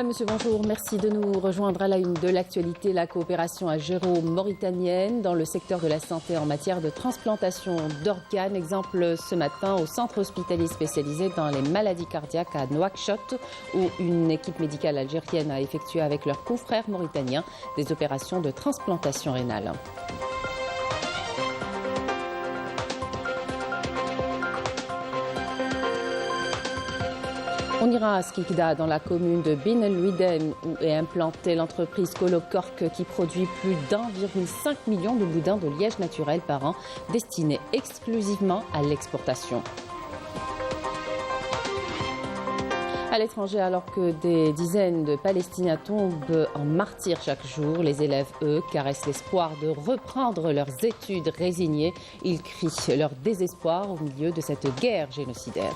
Madame, Monsieur, bonjour. Merci de nous rejoindre à la une de l'actualité. La coopération algéro-mauritanienne dans le secteur de la santé en matière de transplantation d'organes. Exemple ce matin au centre hospitalier spécialisé dans les maladies cardiaques à Nouakchott, où une équipe médicale algérienne a effectué avec leurs confrères mauritaniens des opérations de transplantation rénale. On ira à Skikda, dans la commune de Bin El Ouidem, où est implantée l'entreprise Colocork qui produit plus d'1,5 million de boudins de liège naturel par an, destinés exclusivement à l'exportation. À l'étranger, alors que des dizaines de Palestiniens tombent en martyrs chaque jour, les élèves, eux, caressent l'espoir de reprendre leurs études résignés. Ils crient leur désespoir au milieu de cette guerre génocidaire.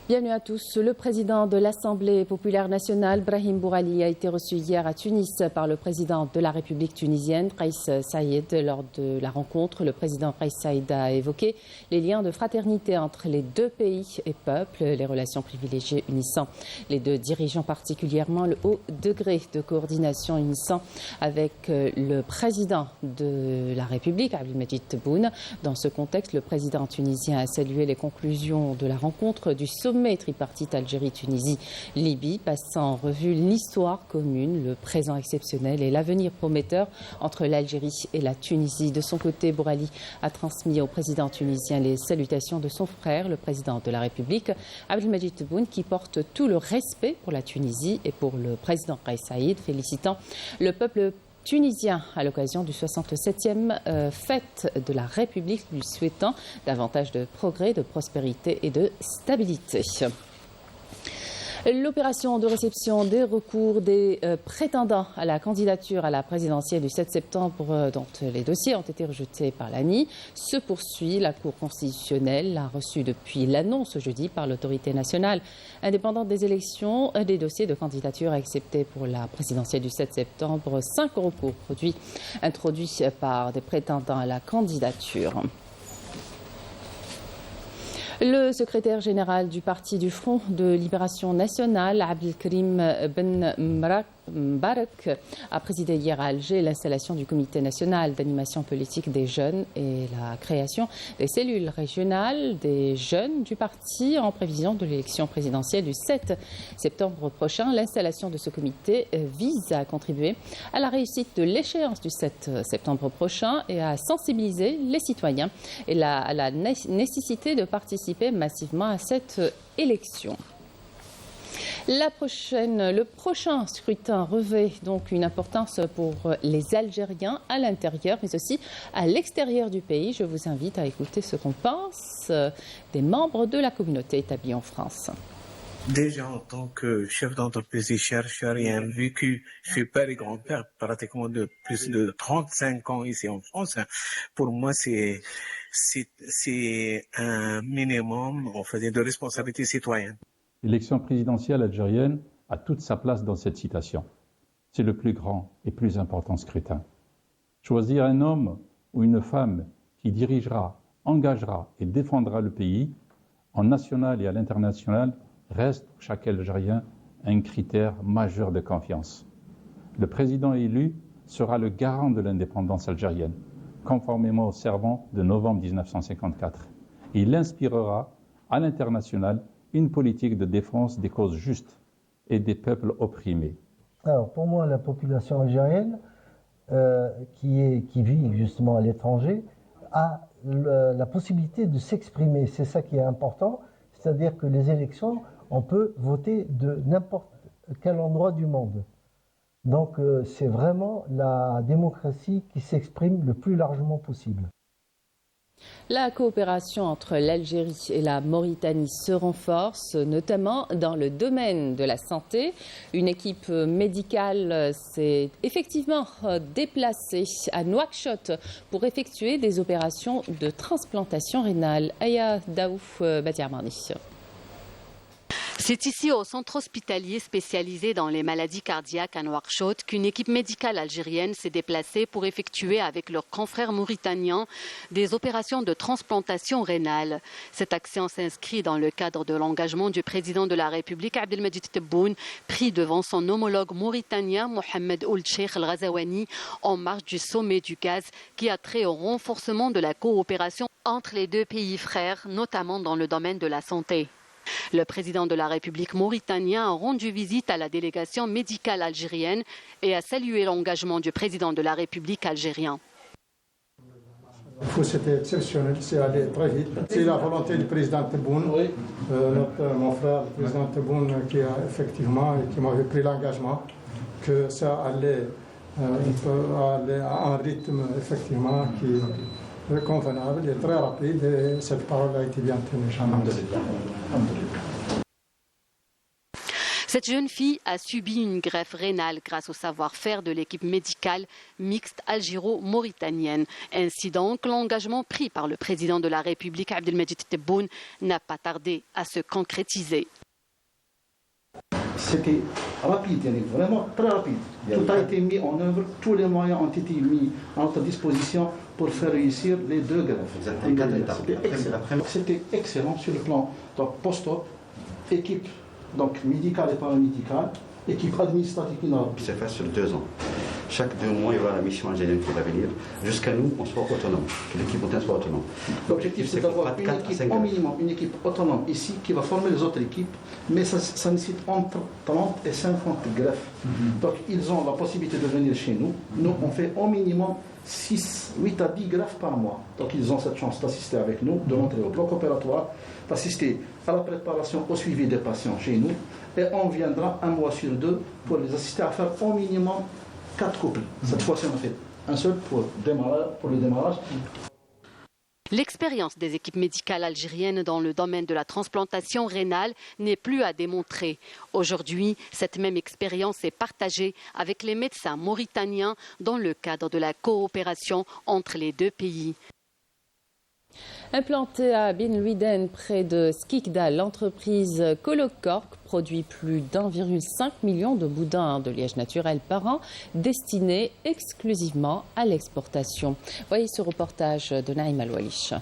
Bienvenue à tous. Le président de l'Assemblée populaire nationale, Brahim Bourali, a été reçu hier à Tunis par le président de la République tunisienne, Kais Saïed. Lors de la rencontre, le président Kais Saïed a évoqué les liens de fraternité entre les deux pays et peuples, les relations privilégiées unissant les deux dirigeants, particulièrement le haut degré de coordination unissant avec le président de la République, Abdelmadjid Tebboune. Dans ce contexte, le président tunisien a salué les conclusions de la rencontre du sommet tripartite Algérie-Tunisie-Libye, passant en revue l'histoire commune, le présent exceptionnel et l'avenir prometteur entre l'Algérie et la Tunisie. De son côté, Bourali a transmis au président tunisien les salutations de son frère, le président de la République, Abdelmadjid Tebboune, qui porte tout le respect pour la Tunisie et pour le président Kais Saïed, félicitant le peuple tunisien à l'occasion du 67e fête de la République, lui souhaitant davantage de progrès, de prospérité et de stabilité. L'opération de réception des recours des prétendants à la candidature à la présidentielle du 7 septembre, dont les dossiers ont été rejetés par l'ANI, se poursuit. La Cour constitutionnelle a reçu depuis l'annonce jeudi par l'autorité nationale indépendante des élections des dossiers de candidature acceptés pour la présidentielle du 7 septembre. 5 recours introduits par des prétendants à la candidature. Le secrétaire général du Parti du Front de Libération Nationale, Abdelkarim Ben Mbarak, a présidé hier à Alger l'installation du Comité national d'animation politique des jeunes et la création des cellules régionales des jeunes du parti en prévision de l'élection présidentielle du 7 septembre prochain. L'installation de ce comité vise à contribuer à la réussite de l'échéance du 7 septembre prochain et à sensibiliser les citoyens à la nécessité de participer massivement à cette élection. Le prochain scrutin revêt donc une importance pour les Algériens à l'intérieur, mais aussi à l'extérieur du pays. Je vous invite à écouter ce qu'en pensent des membres de la communauté établie en France. Déjà, en tant que chef d'entreprise et chercheur et un vécu, je suis père et grand-père pratiquement de plus de 35 ans ici en France. Pour moi, c'est un minimum, de responsabilité citoyenne. L'élection présidentielle algérienne a toute sa place dans cette citation. C'est le plus grand et plus important scrutin. Choisir un homme ou une femme qui dirigera, engagera et défendra le pays, en national et à l'international, reste pour chaque Algérien un critère majeur de confiance. Le président élu sera le garant de l'indépendance algérienne, conformément au serment de novembre 1954. Il inspirera à l'international une politique de défense des causes justes et des peuples opprimés. Alors pour moi, la population algérienne qui vit justement à l'étranger a la possibilité de s'exprimer. C'est ça qui est important, c'est-à-dire que les élections, on peut voter de n'importe quel endroit du monde. Donc c'est vraiment la démocratie qui s'exprime le plus largement possible. La coopération entre l'Algérie et la Mauritanie se renforce, notamment dans le domaine de la santé. Une équipe médicale s'est effectivement déplacée à Nouakchott pour effectuer des opérations de transplantation rénale. Aya Daouf Batiarmani. C'est ici au centre hospitalier spécialisé dans les maladies cardiaques à Nouakchott qu'une équipe médicale algérienne s'est déplacée pour effectuer avec leurs confrères mauritaniens des opérations de transplantation rénale. Cette action s'inscrit dans le cadre de l'engagement du président de la République Abdelmadjid Tebboune, pris devant son homologue mauritanien Mohamed Ould Cheikh El Ghazouani en marge du sommet du gaz qui a trait au renforcement de la coopération entre les deux pays frères, notamment dans le domaine de la santé. Le président de la République mauritanien a rendu visite à la délégation médicale algérienne et a salué l'engagement du président de la République algérien. C'était exceptionnel, c'est allé très vite. C'est la volonté du président Tebboune, mon frère, le président Tebboune, qui a effectivement qui m'avait pris l'engagement que ça allait à un rythme effectivement qui convenable et très rapide, et cette parole a été bien tenue. Cette jeune fille a subi une greffe rénale grâce au savoir-faire de l'équipe médicale mixte algéro-mauritanienne. Ainsi donc, l'engagement pris par le président de la République Abdelmadjid Tebboune n'a pas tardé à se concrétiser. C'était rapide, vraiment très rapide. Tout a été mis en œuvre, tous les moyens ont été mis à notre disposition pour faire réussir les deux greffes. C'était excellent sur le plan post-op, équipe médicale et paramédicale, équipe administrative. C'est fait sur 2 ans. Chaque 2 mois, il y aura la mission algérienne qui va venir, jusqu'à nous, on soit autonome, que l'équipe soit autonome. L'objectif, c'est d'avoir une équipe au minimum, une équipe autonome ici, qui va former les autres équipes, mais ça nécessite entre 30 et 50 greffes. Donc, ils ont la possibilité de venir chez nous. Nous, on fait au minimum 8 à 10 greffes par mois. Donc, ils ont cette chance d'assister avec nous, de rentrer au bloc opératoire, d'assister à la préparation, au suivi des patients chez nous, et on viendra 1 mois sur 2 pour les assister à faire au minimum 4 couples. Cette fois-ci, on a fait un seul pour le démarrage. L'expérience des équipes médicales algériennes dans le domaine de la transplantation rénale n'est plus à démontrer. Aujourd'hui, cette même expérience est partagée avec les médecins mauritaniens dans le cadre de la coopération entre les deux pays. Implantée à Bin Louiden, près de Skikda, l'entreprise Colocork produit plus d'1,5 million de boudins de liège naturel par an, destinés exclusivement à l'exportation. Voyez ce reportage de Naïm Al-Walish.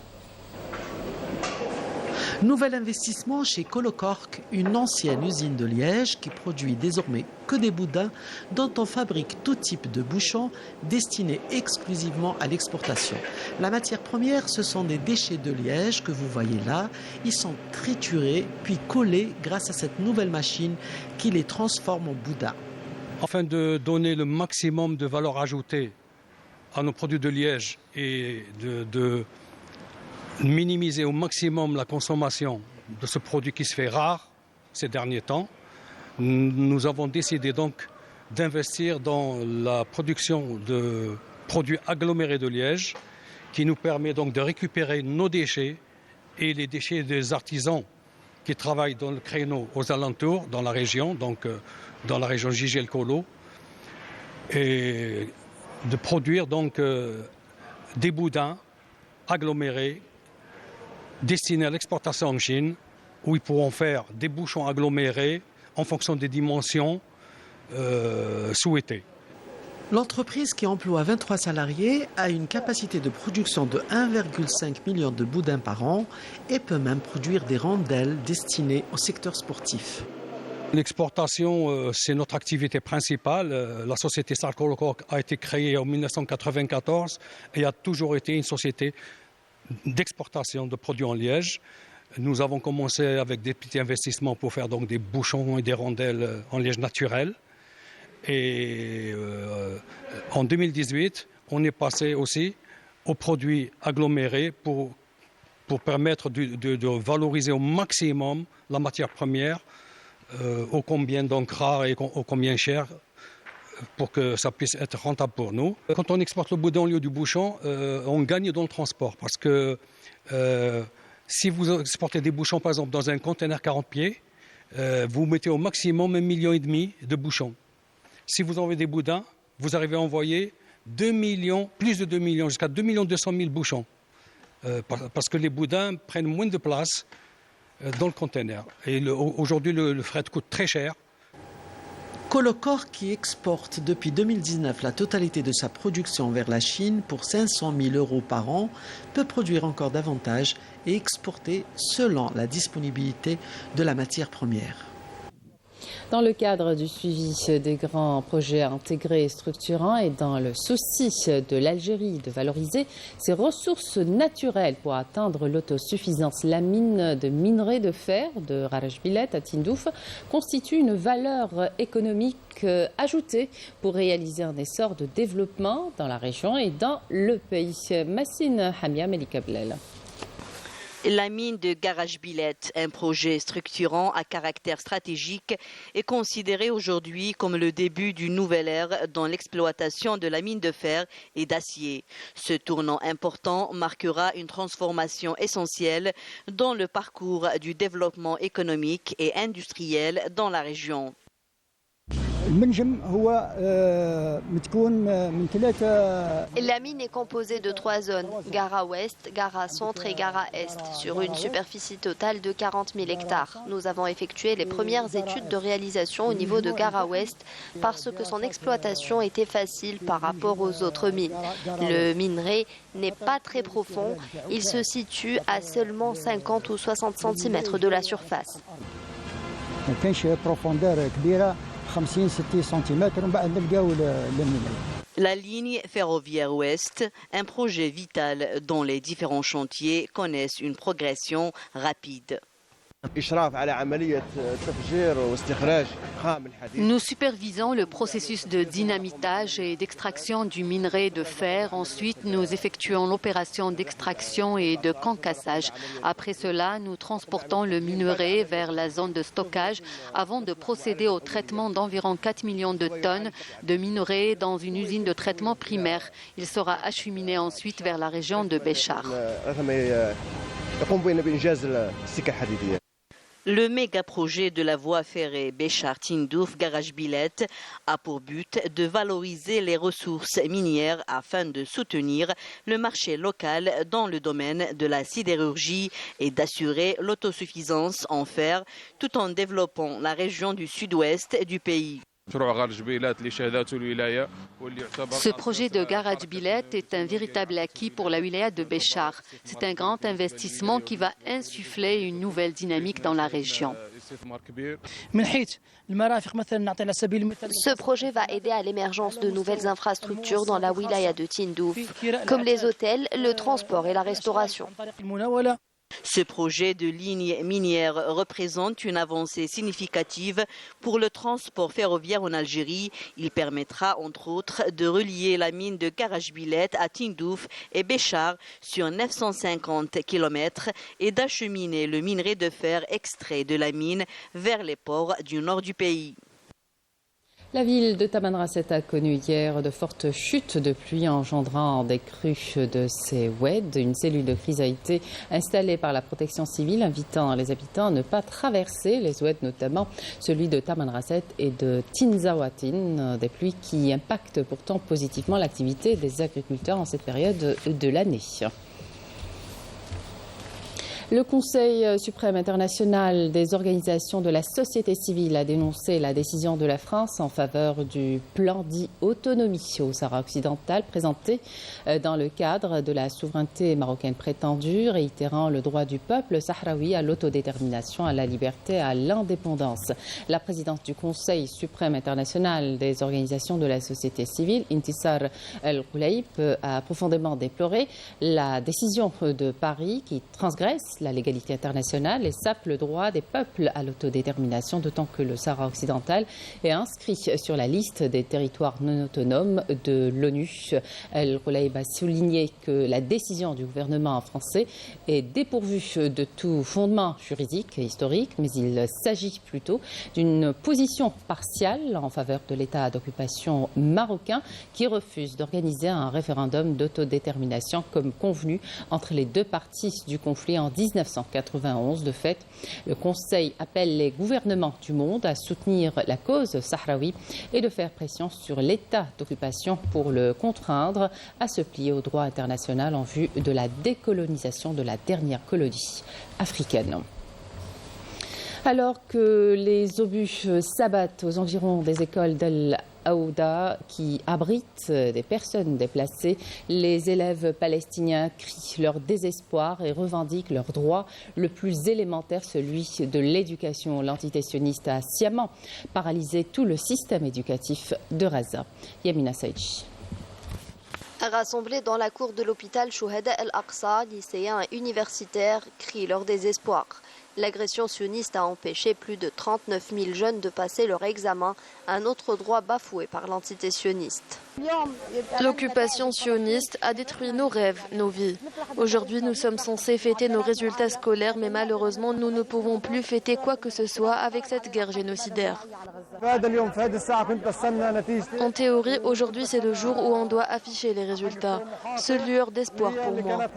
Nouvel investissement chez Colocork, une ancienne usine de Liège qui produit désormais que des boudins dont on fabrique tout type de bouchons destinés exclusivement à l'exportation. La matière première, ce sont des déchets de Liège que vous voyez là. Ils sont triturés puis collés grâce à cette nouvelle machine qui les transforme en boudins. Afin de donner le maximum de valeur ajoutée à nos produits de Liège et de minimiser au maximum la consommation de ce produit qui se fait rare ces derniers temps, nous avons décidé donc d'investir dans la production de produits agglomérés de Liège qui nous permet donc de récupérer nos déchets et les déchets des artisans qui travaillent dans le créneau aux alentours, dans la région, donc dans la région Gigel-Colo, et de produire donc des boudins agglomérés destinés à l'exportation en Chine, où ils pourront faire des bouchons agglomérés en fonction des dimensions souhaitées. L'entreprise qui emploie 23 salariés a une capacité de production de 1,5 million de boudins par an et peut même produire des rondelles destinées au secteur sportif. L'exportation, c'est notre activité principale. La société Star Colocork a été créée en 1994 et a toujours été une société d'exportation de produits en liège. Nous avons commencé avec des petits investissements pour faire donc des bouchons et des rondelles en liège naturel. Et en 2018, on est passé aussi aux produits agglomérés pour permettre de valoriser au maximum la matière première, ô combien donc rare et ô combien cher, pour que ça puisse être rentable pour nous. Quand on exporte le boudin au lieu du bouchon, on gagne dans le transport parce que si vous exportez des bouchons, par exemple, dans un conteneur 40 pieds, vous mettez au maximum 1,5 million de bouchons. Si vous envoyez des boudins, vous arrivez à envoyer 2 millions, plus de 2 millions, jusqu'à 2 200 000 bouchons. Parce que les boudins prennent moins de place, dans le conteneur. Et aujourd'hui, le fret coûte très cher. Colocor, qui exporte depuis 2019 la totalité de sa production vers la Chine pour 500 000 € par an, peut produire encore davantage et exporter selon la disponibilité de la matière première. Dans le cadre du suivi des grands projets intégrés et structurants et dans le souci de l'Algérie de valoriser ses ressources naturelles pour atteindre l'autosuffisance, la mine de minerai de fer de Garachbilet à Tindouf constitue une valeur économique ajoutée pour réaliser un essor de développement dans la région et dans le pays. Massine Hamia Melikablel. La mine de Garachbilet, un projet structurant à caractère stratégique, est considéré aujourd'hui comme le début d'une nouvelle ère dans l'exploitation de la mine de fer et d'acier. Ce tournant important marquera une transformation essentielle dans le parcours du développement économique et industriel dans la région. La mine est composée de 3 zones, Gara Ouest, Gara Centre et Gara Est, sur une superficie totale de 40 000 hectares. Nous avons effectué les premières études de réalisation au niveau de Gara Ouest parce que son exploitation était facile par rapport aux autres mines. Le minerai n'est pas très profond, il se situe à seulement 50 ou 60 cm de la surface. La ligne ferroviaire ouest, un projet vital dont les différents chantiers connaissent une progression rapide. Nous supervisons le processus de dynamitage et d'extraction du minerai de fer. Ensuite, nous effectuons l'opération d'extraction et de concassage. Après cela, nous transportons le minerai vers la zone de stockage avant de procéder au traitement d'environ 4 millions de tonnes de minerai dans une usine de traitement primaire. Il sera acheminé ensuite vers la région de Béchar. Le méga-projet de la voie ferrée Béchar-Tindouf-Garachbilet a pour but de valoriser les ressources minières afin de soutenir le marché local dans le domaine de la sidérurgie et d'assurer l'autosuffisance en fer tout en développant la région du sud-ouest du pays. Ce projet de Garachbilet est un véritable acquis pour la wilaya de Béchar. C'est un grand investissement qui va insuffler une nouvelle dynamique dans la région. Ce projet va aider à l'émergence de nouvelles infrastructures dans la wilaya de Tindouf, comme les hôtels, le transport et la restauration. Ce projet de ligne minière représente une avancée significative pour le transport ferroviaire en Algérie. Il permettra entre autres de relier la mine de Garachbilet à Tindouf et Béchar sur 950 km et d'acheminer le minerai de fer extrait de la mine vers les ports du nord du pays. La ville de Tamanrasset a connu hier de fortes chutes de pluie engendrant des crues de ces oueds. Une cellule de crise a été installée par la protection civile, invitant les habitants à ne pas traverser les oueds, notamment celui de Tamanrasset et de Tinzaouatine, des pluies qui impactent pourtant positivement l'activité des agriculteurs en cette période de l'année. Le Conseil suprême international des organisations de la société civile a dénoncé la décision de la France en faveur du plan dit autonomie au Sahara occidental présenté dans le cadre de la souveraineté marocaine prétendue, réitérant le droit du peuple sahraoui à l'autodétermination, à la liberté, à l'indépendance. La présidente du Conseil suprême international des organisations de la société civile, Intisar El-Ghouleib, a profondément déploré la décision de Paris qui transgresse la légalité internationale et sape le droit des peuples à l'autodétermination, d'autant que le Sahara occidental est inscrit sur la liste des territoires non autonomes de l'ONU. El-Ghouleib a souligné que la décision du gouvernement français est dépourvue de tout fondement juridique et historique, mais il s'agit plutôt d'une position partiale en faveur de l'État d'occupation marocain qui refuse d'organiser un référendum d'autodétermination comme convenu entre les deux parties du conflit en 1991. De fait, le Conseil appelle les gouvernements du monde à soutenir la cause sahraoui et de faire pression sur l'État d'occupation pour le contraindre à se plier au droit international en vue de la décolonisation de la dernière colonie africaine. Alors que les obus s'abattent aux environs des écoles d'El Aouda qui abritent des personnes déplacées, les élèves palestiniens crient leur désespoir et revendiquent leur droit le plus élémentaire, celui de l'éducation. L'entité sioniste a sciemment paralysé tout le système éducatif de Gaza. Yamina Saïdji. Rassemblés dans la cour de l'hôpital Chouhada El-Aqsa, lycéens et universitaires crient leur désespoir. L'agression sioniste a empêché plus de 39 000 jeunes de passer leur examen, un autre droit bafoué par l'entité sioniste. L'occupation sioniste a détruit nos rêves, nos vies. Aujourd'hui, nous sommes censés fêter nos résultats scolaires, mais malheureusement, nous ne pouvons plus fêter quoi que ce soit avec cette guerre génocidaire. En théorie, aujourd'hui, c'est le jour où on doit afficher les résultats. Seule lueur d'espoir pour moi.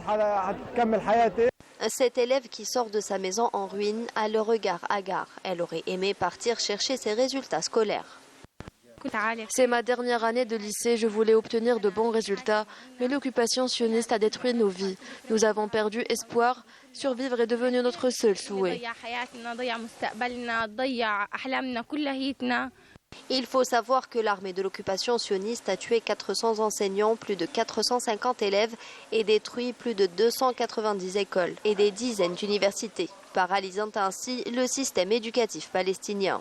Cet élève qui sort de sa maison en ruine a le regard hagard. Elle aurait aimé partir chercher ses résultats scolaires. C'est ma dernière année de lycée, je voulais obtenir de bons résultats, mais l'occupation sioniste a détruit nos vies. Nous avons perdu espoir, survivre est devenu notre seul souhait. Il faut savoir que l'armée de l'occupation sioniste a tué 400 enseignants, plus de 450 élèves et détruit plus de 290 écoles et des dizaines d'universités, paralysant ainsi le système éducatif palestinien.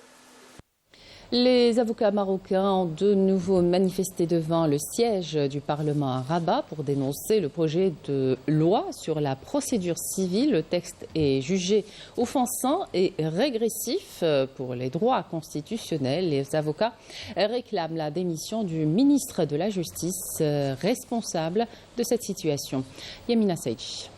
Les avocats marocains ont de nouveau manifesté devant le siège du Parlement à Rabat pour dénoncer le projet de loi sur la procédure civile. Le texte est jugé offensant et régressif pour les droits constitutionnels. Les avocats réclament la démission du ministre de la Justice responsable de cette situation. Yamina Saïdji.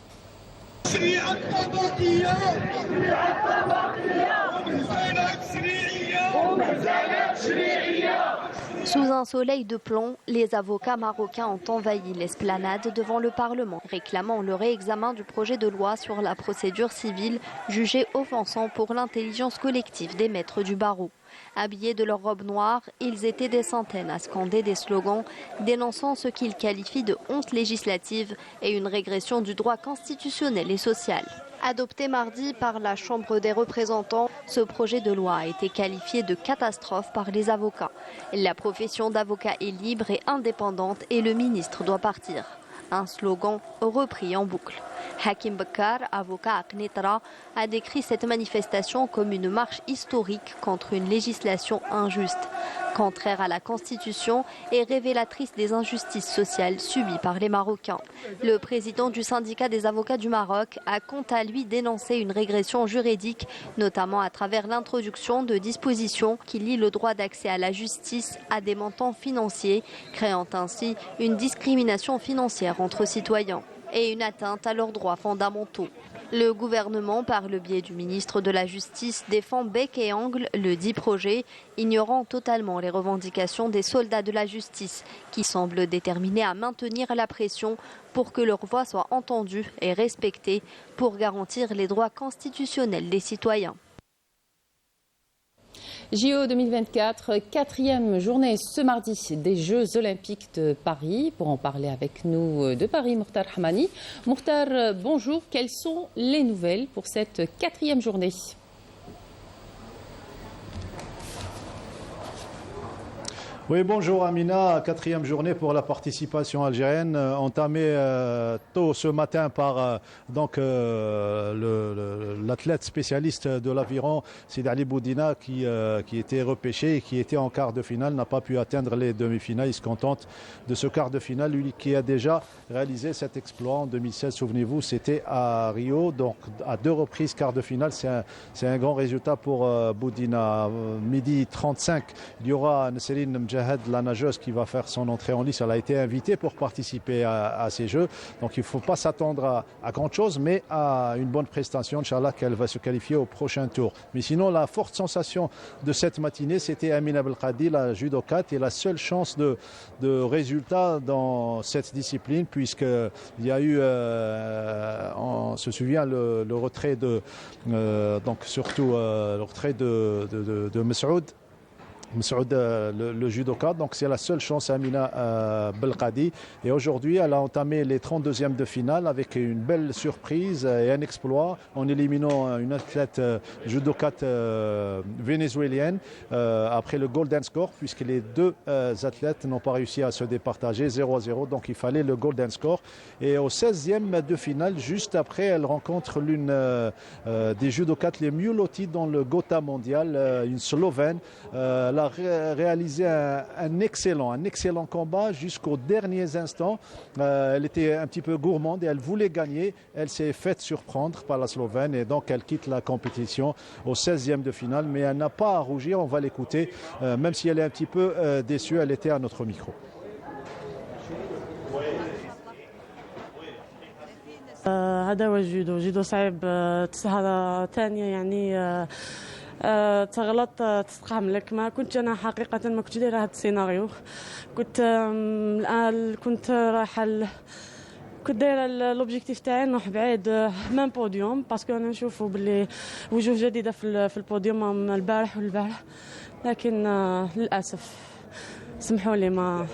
Sous un soleil de plomb, les avocats marocains ont envahi l'esplanade devant le Parlement, réclamant le réexamen du projet de loi sur la procédure civile jugé offensant pour l'intelligence collective des maîtres du barreau. Habillés de leurs robes noires, ils étaient des centaines à scander des slogans dénonçant ce qu'ils qualifient de honte législative et une régression du droit constitutionnel et social. Adopté mardi par la Chambre des représentants, ce projet de loi a été qualifié de catastrophe par les avocats. La profession d'avocat est libre et indépendante et le ministre doit partir. Un slogan repris en boucle. Hakim Bakar, avocat à Knetra, a décrit cette manifestation comme une marche historique contre une législation injuste, contraire à la Constitution et révélatrice des injustices sociales subies par les Marocains. Le président du syndicat des avocats du Maroc a quant à lui dénoncé une régression juridique, notamment à travers l'introduction de dispositions qui lient le droit d'accès à la justice à des montants financiers, créant ainsi une discrimination financière entre citoyens et une atteinte à leurs droits fondamentaux. Le gouvernement, par le biais du ministre de la Justice, défend bec et ongle le dit projet, ignorant totalement les revendications des soldats de la justice, qui semblent déterminés à maintenir la pression pour que leur voix soit entendue et respectée pour garantir les droits constitutionnels des citoyens. JO 2024, 4e journée ce mardi des Jeux Olympiques de Paris. Pour en parler avec nous de Paris, Mokhtar Hamani. Mokhtar, bonjour. Quelles sont les nouvelles pour cette 4e journée ? Oui, bonjour Amina, 4e journée pour la participation algérienne, entamée tôt ce matin par l'athlète spécialiste de l'aviron, Sid Ali Boudina, qui était repêché et qui était en quart de finale, n'a pas pu atteindre les demi-finales. Il se contente de ce quart de finale, lui qui a déjà réalisé cet exploit en 2016. Souvenez-vous, c'était à Rio, donc à 2 reprises quart de finale. C'est un grand résultat pour Boudina. Midi 35, il y aura Nesserine Mjahad, la nageuse, qui va faire son entrée en lice. Elle a été invitée pour participer à ces Jeux. Donc il ne faut pas s'attendre à grand chose, mais à une bonne prestation. Inch'Allah qu'elle va se qualifier au prochain tour. Mais sinon, la forte sensation de cette matinée, c'était Amina Belkadi, la judokate, et la seule chance de résultat dans cette discipline, puisqu'il y a eu, on se souvient, le retrait de, donc surtout le retrait de Messoud. Msaoud, le judoka. Donc c'est la seule chance à Amina Belkadi. Et aujourd'hui, elle a entamé les 32e de finale avec une belle surprise et un exploit en éliminant une athlète judokate vénézuélienne après le golden score, puisque les deux athlètes n'ont pas réussi à se départager 0-0. Donc il fallait le golden score. Et au 16e de finale, juste après, elle rencontre l'une des judokates les mieux loties dans le Gotha mondial, une Slovène. Elle a réalisé un excellent combat jusqu'aux derniers instants. Elle était un petit peu gourmande et elle voulait gagner. Elle s'est faite surprendre par la Slovène et donc elle quitte la compétition au 16e de finale. Mais elle n'a pas à rougir, on va l'écouter. Même si elle est un petit peu déçue, elle était à notre micro. هذا هو الجودو، جودو صعيب. هذا ثانية يعني تغلط تتقام لك. ما كنت انا حقيقة ما كنتش دايره هذا السيناريو. كنت رايحة كنت دايره لوبجيكتيف تاعي نروح بعيد مام بوديوم، باسكو انا نشوفوا باللي وجوه جديدة في البوديوم البارح والبارح، لكن للاسف سمحوا لي ما.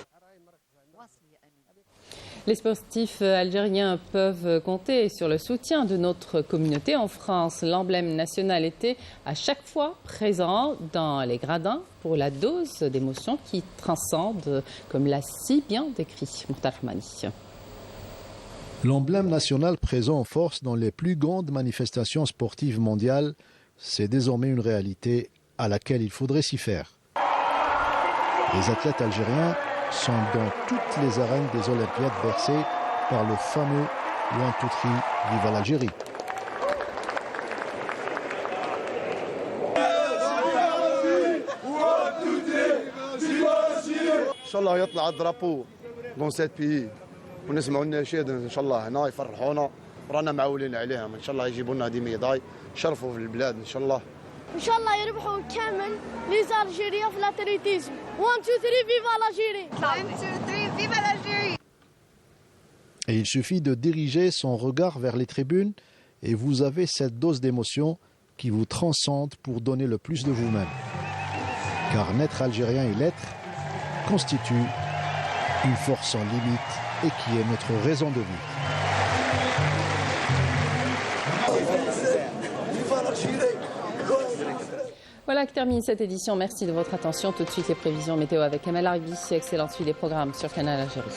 Les sportifs algériens peuvent compter sur le soutien de notre communauté en France. L'emblème national était à chaque fois présent dans les gradins pour la dose d'émotion qui transcende, comme l'a si bien décrit Mokhtar Hamani. L'emblème national présent en force dans les plus grandes manifestations sportives mondiales, c'est désormais une réalité à laquelle il faudrait s'y faire. Les athlètes algériens sont dans toutes les arènes des Olympiades bercées par le fameux One, Two, Three, Viva l'Algérie. Inch'Allah يطلع الدرابو dans cet pays ونسمعوا النشيد ان شاء الله هنا يفرحونا ورانا معولين عليهم ان شاء الله يجيبوا لنا هذه ميداي شرفوا في البلاد ان شاء الله. ان شاء الله يربحوا كامل لي زالجيريا في لاتريتيزم. 1 2 3 فيفا l'Algérie. 1 2 3 viva l'Algérie. Et il suffit de diriger son regard vers les tribunes et vous avez cette dose d'émotion qui vous transcende pour donner le plus de vous-même. Car naître algérien et l'être constitue une force sans limite et qui est notre raison de vivre. Voilà qui termine cette édition. Merci de votre attention. Tout de suite les prévisions météo avec Kamel Aribi. Excellente suite des programmes sur Canal Algérie.